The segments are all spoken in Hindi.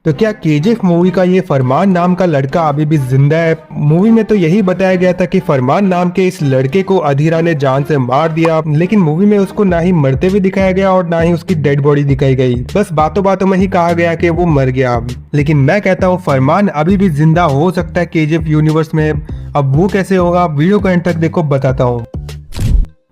तो क्या केजीएफ मूवी का ये फरमान नाम का लड़का अभी भी जिंदा है? मूवी में तो यही बताया गया था कि फरमान नाम के इस लड़के को अधीरा ने जान से मार दिया, लेकिन मूवी में उसको ना ही मरते हुए दिखाया गया और ना ही उसकी डेड बॉडी दिखाई गई। बस बातों बातों में ही कहा गया कि वो मर गया। लेकिन मैं कहता हूँ फरमान अभी भी जिंदा हो सकता है केजीएफ यूनिवर्स में। अब वो कैसे होगा, वीडियो को एंड तक देखो, बताता हूँ।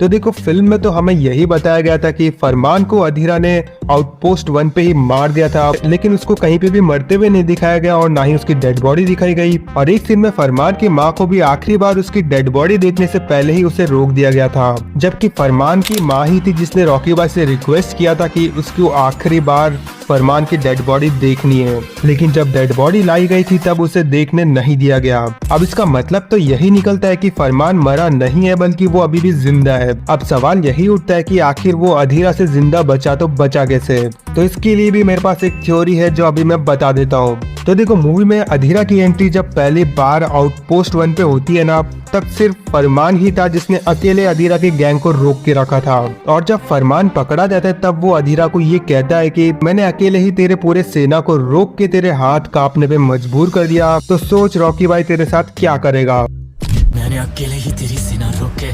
तो देखो, फिल्म में तो हमें यही बताया गया था कि फरमान को अधीरा ने आउटपोस्ट 1 पे ही मार दिया था, लेकिन उसको कहीं पे भी मरते हुए नहीं दिखाया गया और ना ही उसकी डेड बॉडी दिखाई गई। और एक सीन में फरमान की माँ को भी आखिरी बार उसकी डेड बॉडी देखने से पहले ही उसे रोक दिया गया था, जबकि फरमान की माँ ही थी जिसने रॉकी भाई से रिक्वेस्ट किया था कि उसको आखिरी बार फरमान की डेड बॉडी देखनी है। लेकिन जब डेड बॉडी लाई गई थी तब उसे देखने नहीं दिया गया। अब इसका मतलब तो यही निकलता है कि फरमान मरा नहीं है, बल्कि वो अभी भी जिंदा है। अब सवाल यही उठता है कि आखिर वो अधीरा से जिंदा बचा तो बचा कैसे? तो इसके लिए भी मेरे पास एक थ्योरी है जो अभी मैं बता देता हूँ। तो देखो, मूवी में अधीरा की एंट्री जब पहली बार आउटपोस्ट 1 पे होती है ना, तब सिर्फ फरमान ही था जिसने अकेले अधीरा के गैंग को रोक के रखा था। और जब फरमान पकड़ा जाता है तब वो अधीरा को ये कहता है कि मैंने अकेले ही तेरे पूरे सेना को रोक के तेरे हाथ कांपने पे मजबूर कर दिया, तो सोच रॉकी भाई तेरे साथ क्या करेगा। मैंने अकेले ही तेरी सेना रोक के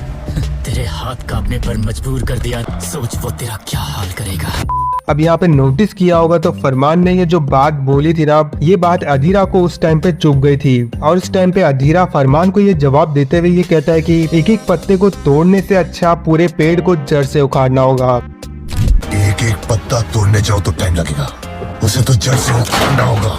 तेरे हाथ कांपने पर मजबूर कर दिया, सोच वो तेरा क्या हाल करेगा। अब यहाँ पे नोटिस किया होगा तो फरमान ने ये जो बात बोली थी ना, ये बात अधीरा को उस टाइम पे चुभ गई थी। और उस टाइम पे अधीरा फरमान को ये जवाब देते हुए ये कहता है कि एक एक पत्ते को तोड़ने से अच्छा पूरे पेड़ को जड़ से उखाड़ना होगा। एक एक पत्ता तोड़ने जाओ तो टाइम लगेगा, उसे तो जड़ से उखाड़ना होगा।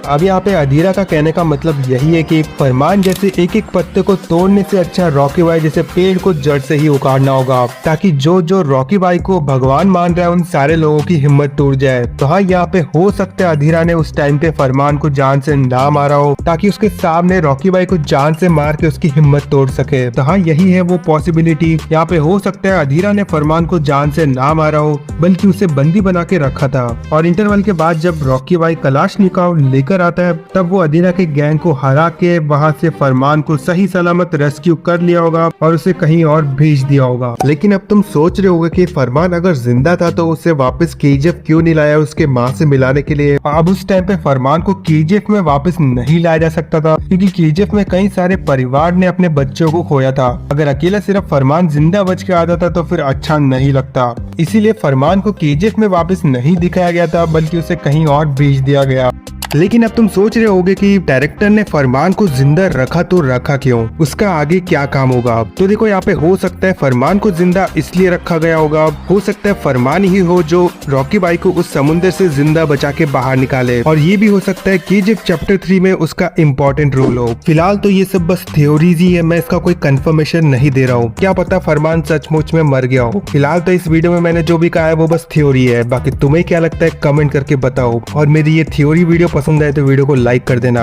अब यहाँ पे अधीरा का कहने का मतलब यही है कि फरमान जैसे एक एक पत्ते को तोड़ने से अच्छा रॉकी भाई जैसे पेड़ को जड़ से ही उखाड़ना होगा, ताकि जो जो रॉकी भाई को भगवान मान रहा है उन सारे लोगों की हिम्मत टूट जाए। तो हाँ, यहाँ पे हो सकता है अधीरा ने उस टाइम पे फरमान को जान से ना मारा हो, ताकि उसके सामने रॉकी भाई को जान से मार के उसकी हिम्मत तोड़ सके। तो हाँ, यही है वो पॉसिबिलिटी। यहाँ पे हो सकता है अधीरा ने फरमान को जान से ना मारा हो, बल्कि उसे बंदी बना के रखा था। और इंटरवल के बाद जब रॉकी भाई कलाशनिकोव लेकर आता है, तब वो अधीरा के गैंग को हरा के वहाँ से फरमान को सही सलामत रेस्क्यू कर लिया होगा और उसे कहीं और भेज दिया होगा। लेकिन अब तुम सोच रहे होगे कि फरमान अगर जिंदा था तो उसे वापस केजीएफ क्यों नहीं लाया उसके माँ से मिलाने के लिए? अब उस टाइम पे फरमान को केजीएफ में वापस नहीं लाया जा सकता था, क्योंकि केजीएफ में कई सारे परिवार ने अपने बच्चों को खोया था। अगर अकेला सिर्फ फरमान जिंदा बच के आता था तो फिर अच्छा नहीं लगता। इसीलिए फरमान को केजीएफ में वापस नहीं दिखाया गया था, बल्कि उसे कहीं और भेज दिया गया। लेकिन अब तुम सोच रहे होगे कि डायरेक्टर ने फरमान को जिंदा रखा तो रखा क्यों, उसका आगे क्या काम होगा? तो देखो, यहाँ पे हो सकता है फरमान को जिंदा इसलिए रखा गया होगा, हो सकता है फरमान ही हो जो रॉकी भाई को उस समुद्र से जिंदा बचा के बाहर निकाले, और ये भी हो सकता है केजीएफ चैप्टर 3 में उसका इम्पोर्टेंट रोल हो। फिलहाल तो ये सब बस थ्योरीज ही है, मैं इसका कोई कंफर्मेशन नहीं दे रहा हूँ। क्या पता फरमान सचमुच में मर गया हो। फिलहाल तो इस वीडियो में मैंने जो भी कहा है वो बस थ्योरी है। बाकी तुम्हें क्या लगता है कमेंट करके बताओ, और मेरी ये थ्योरी वीडियो पसंद आए तो वीडियो को लाइक कर देना।